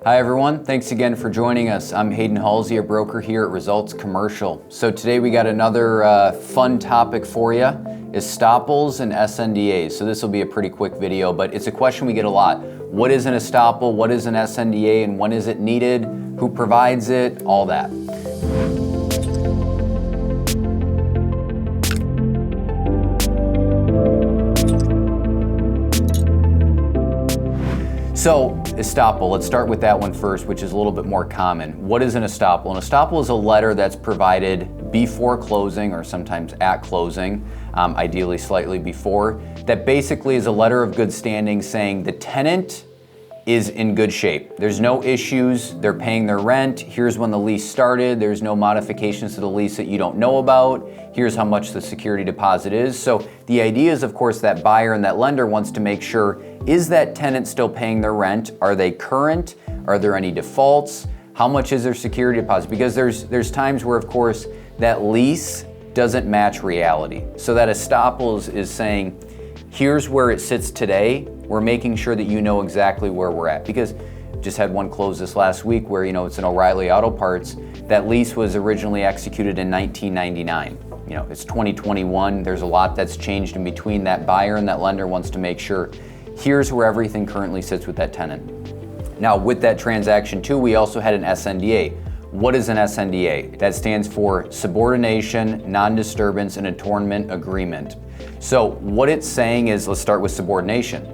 Hi everyone, thanks again for joining us. I'm Hayden Hulsey, a broker here at Results Commercial. So today we got another fun topic for you, Estoppels and SNDAs. So this will be a pretty quick video, but it's a question we get a lot. What is an Estoppel, what is an SNDA, and when is it needed? Who provides it? All that. So, Estoppel, let's start with that one first, which is a little bit more common. What is an Estoppel? An Estoppel is a letter that's provided before closing or sometimes at closing, ideally slightly before, that basically is a letter of good standing saying the tenant is in good shape. There's no issues, they're paying their rent, here's when the lease started, there's no modifications to the lease that you don't know about, here's how much the security deposit is. So the idea is, of course, that buyer and that lender wants to make sure, is that tenant still paying their rent? Are they current? Are there any defaults? How much is their security deposit? Because there's times where, of course, that lease doesn't match reality. So that Estoppels is saying, here's where it sits today. We're making sure that you know exactly where we're at. Because just had one close this last week where, it's an O'Reilly Auto Parts. That lease was originally executed in 1999. It's 2021. There's a lot that's changed in between. That buyer and that lender wants to make sure, here's where everything currently sits with that tenant. Now, with that transaction too, we also had an SNDA. What is an SNDA? That stands for Subordination, Nondisturbance, and Atonement Agreement. So what it's saying is, let's start with subordination.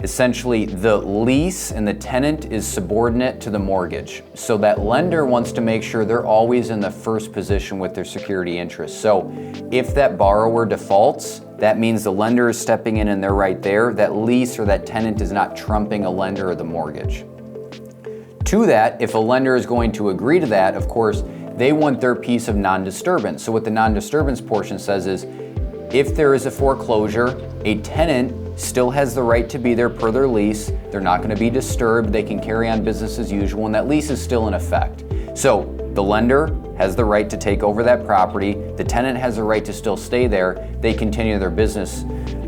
Essentially, the lease and the tenant is subordinate to the mortgage. So that lender wants to make sure they're always in the first position with their security interest. So if that borrower defaults, that means the lender is stepping in and they're right there. That lease or that tenant is not trumping a lender or the mortgage. To that, if a lender is going to agree to that, of course, they want their piece of non-disturbance. So what the non-disturbance portion says is, if there is a foreclosure, a tenant still has the right to be there per their lease. They're not going to be disturbed. They can carry on business as usual, and that lease is still in effect. So the lender has the right to take over that property. The tenant has the right to still stay there. They continue their business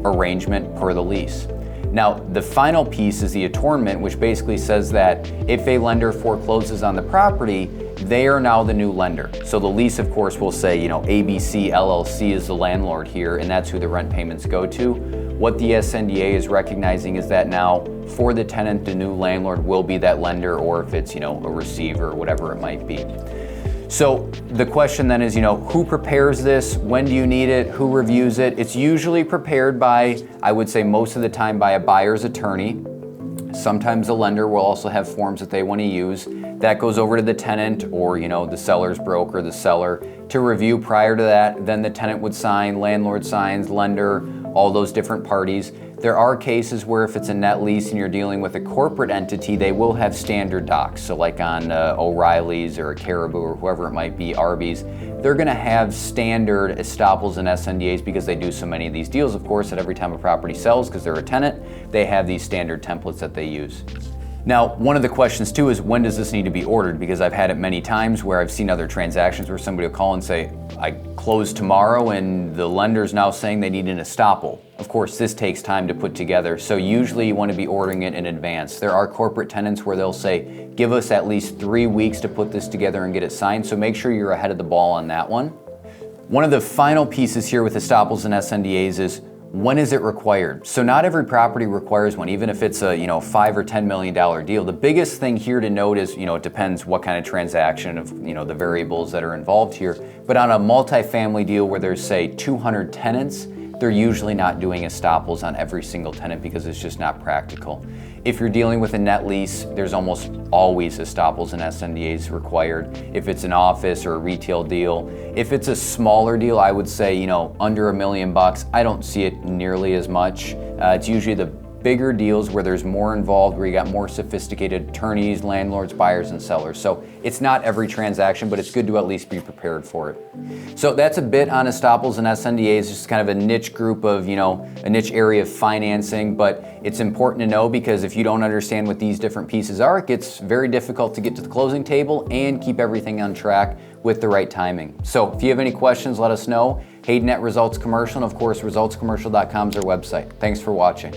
arrangement per the lease. Now, the final piece is the atonement, which basically says that if a lender forecloses on the property, they are now the new lender. So the lease, of course, will say, ABC LLC is the landlord here, and that's who the rent payments go to. What the SNDA is recognizing is that now, for the tenant, the new landlord will be that lender, or if it's, a receiver or whatever it might be. So the question then is, who prepares this? When do you need it? Who reviews it? It's usually prepared by, I would say most of the time, by a buyer's attorney. Sometimes the lender will also have forms that they want to use. That goes over to the tenant or, the seller's broker, the seller, to review prior to that. Then the tenant would sign, landlord signs, lender, all those different parties. There are cases where if it's a net lease and you're dealing with a corporate entity, they will have standard docs. So like on O'Reilly's or Caribou or whoever it might be, Arby's, they're gonna have standard Estoppels and SNDAs because they do so many of these deals, of course, that every time a property sells, because they're a tenant, they have these standard templates that they use. Now, one of the questions too is, when does this need to be ordered? Because I've had it many times where I've seen other transactions where somebody will call and say, I close tomorrow, and the lender's now saying they need an Estoppel. Of course, this takes time to put together, so usually you want to be ordering it in advance. There are corporate tenants where they'll say, give us at least 3 weeks to put this together and get it signed, so make sure you're ahead of the ball on that one. One of the final pieces here with Estoppels and SNDAs is, when is it required? So not every property requires one, even if it's a $5 or $10 million deal. The biggest thing here to note is, it depends what kind of transaction of the variables that are involved here. But on a multifamily deal where there's say 200 tenants, they're usually not doing Estoppels on every single tenant because it's just not practical. If you're dealing with a net lease, there's almost always Estoppels and SNDAs required. If it's an office or a retail deal. If it's a smaller deal, I would say, under $1 million, I don't see it nearly as much. It's usually the bigger deals where there's more involved, where you got more sophisticated attorneys, landlords, buyers, and sellers. So it's not every transaction, but it's good to at least be prepared for it. So that's a bit on Estoppels and SNDAs, just kind of a niche group of, a niche area of financing, but it's important to know because if you don't understand what these different pieces are, it gets very difficult to get to the closing table and keep everything on track with the right timing. So if you have any questions, let us know. Hayden at Results Commercial, and of course, resultscommercial.com is our website. Thanks for watching.